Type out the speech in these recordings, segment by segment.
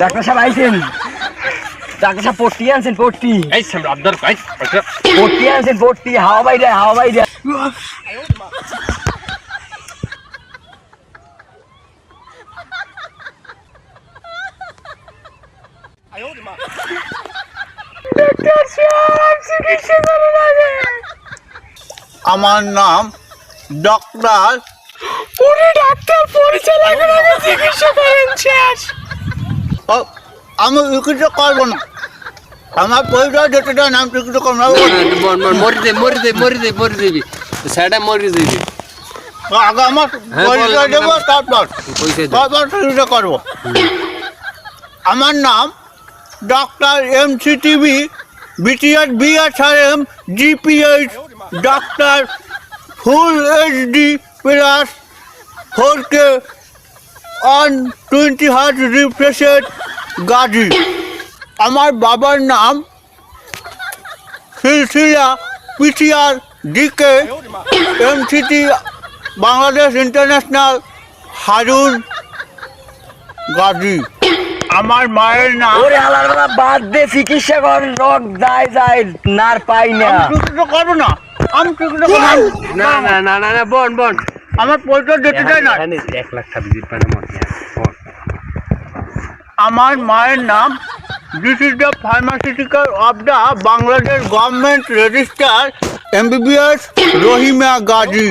Doctor সাহেব আইছেন। Doctor সাহেব পট্টি আনছেন, পট্টি। এই আব্দার ভাই পট্টি আনছেন, পট্টি। হাওয়া বাইরে, হাওয়া বাইরে। আমার নাম ডক্টর। আমি চিকিৎসা করবো না, আমার পরিচয় যেতে দেন, আমি চিকিৎসা করবো না। মরে দিবি সেটা মরে দিবি আগে আমার পরিচয় দেবো, তারপর চিকিৎসা করবো। আমার নাম doctor MCTV BTS BSRM GPH doctor full HD plus 4K on 20 hertz refreshed Gazi. আমার বাবার নাম সিলসিলা PCR DK MCT Bangladesh international Harun Gazi. আমার মায়ের নাম। ওরে আল্লাহর বাবা, বাদ দে, চিকিৎসা কর। রোগ যায় নার পাই না। চিকিৎসা করবো না, আমি চিকিৎসা করবো না না না না না বন বন আমার পরিচয় যেতে চাই না। 1 লাখ ছাব্বিশ মানে মরে আমার মায়ের নাম, this is the pharmaceutical of the Bangladesh government register MBBS Rahima Gazi.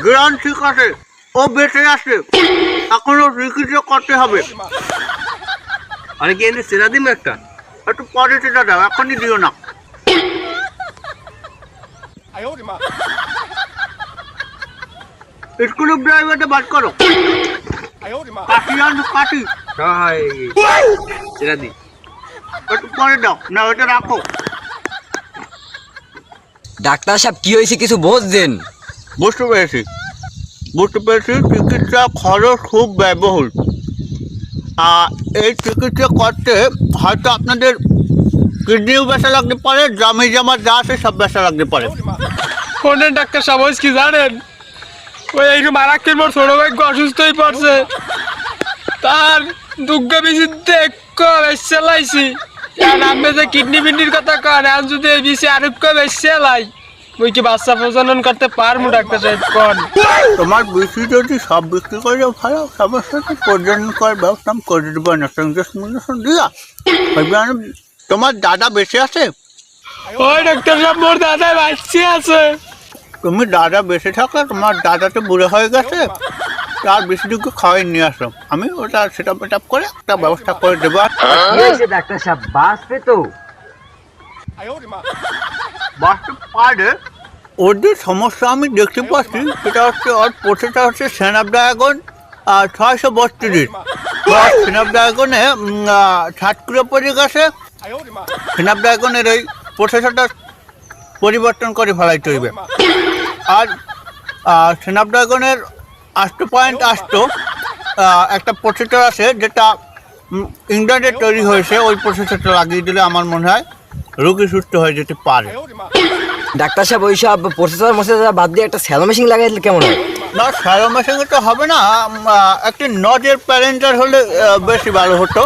জ্ঞান ঠিক আছে, ও বেঁচে আছে, এখনো চিকিৎসা করতে হবে। আরে কি এনে সেরা দিম একটা একটু পরে সেটা দাও, এখনই দিও না। স্কুল ড্রাইভারটা বাদ করো। কাটি আনো, কাটি সেরা দি একটু পরে দাও না, ওটা রাখো। ডাক্তার সাহেব কি হয়েছে কিছু বুঝছেন? বুঝতে পেরেছি, চিকিৎসা খরচ খুব ব্যয়বহুল। এই চিকিৎসা করতে হয়তো আপনাদের কিডনিও বেচা লাগতে পারে, জামি জামা যা আছে সব বেচা লাগতে পারে। কোনের ডাক্তার সাহেব কি জানেন, ওই একটু মারাক্কের মোর ছোট ভাই অসুস্থ হয়ে পড়ছে, তার দুগ্গ বিচিতে বেশি লাইছি। আপনি যে কিডনি বিন্ডির কথা কন, আর যদি এই বিষে আরোগ্য বেশি লাই, ওই কি বাচ্চা প্রজনন করতে পারবো ডাক্তার সাহেব কন? তোমার বেশি যদি সব বিক্রি করে ভালো, সমস্যা তো প্রজনন করার ব্যবস্থা আমি করে দেবো না। দিয়া তোমার দাদা বেঁচে আছে? ওই ডাক্তার সাহেব মোর দাদা বাচ্চা আছে। তুমি দাদা বেঁচে থাকলে, তোমার দাদা তো বুড়ো হয়ে গেছে, তার বেশি দিকে খাওয়াই নিয়ে আসো, আমি ওটা সেটা পেটাপ করে একটা ব্যবস্থা করে দেবো। ডাক্তার সাহেব বাঁচবে তো? বাঁচতে পারে, ওদের সমস্যা আমি দেখতে পাচ্ছি। সেটা হচ্ছে ওর পোষেটা হচ্ছে স্ন্যাপড্রাগন 632। স্ন্যাপড্রাগনে 60 পড়ে গেছে। স্ন্যাপড্রাগনের এই প্রসেসরটা পরিবর্তন করে ফেলাইতে হইবে। আর স্ন্যাপড্রাগনের 8.8 একটা প্রসেসর আছে, যেটা ইংল্যান্ডে তৈরি হয়েছে। ওই প্রসেসরটা লাগিয়ে দিলে আমার মনে হয় রোগী সুস্থ হয়ে যেতে পারে। ডাক্তার সাহেব ওইসব প্রসেসর বাদ দিয়ে একটা স্যালো মেশিন লাগাই দিলে কেমন হয়? না, স্যালো মেশিনে তো হবে না, একটি নজের প্যারেন্টার হলে বেশি ভালো হতো।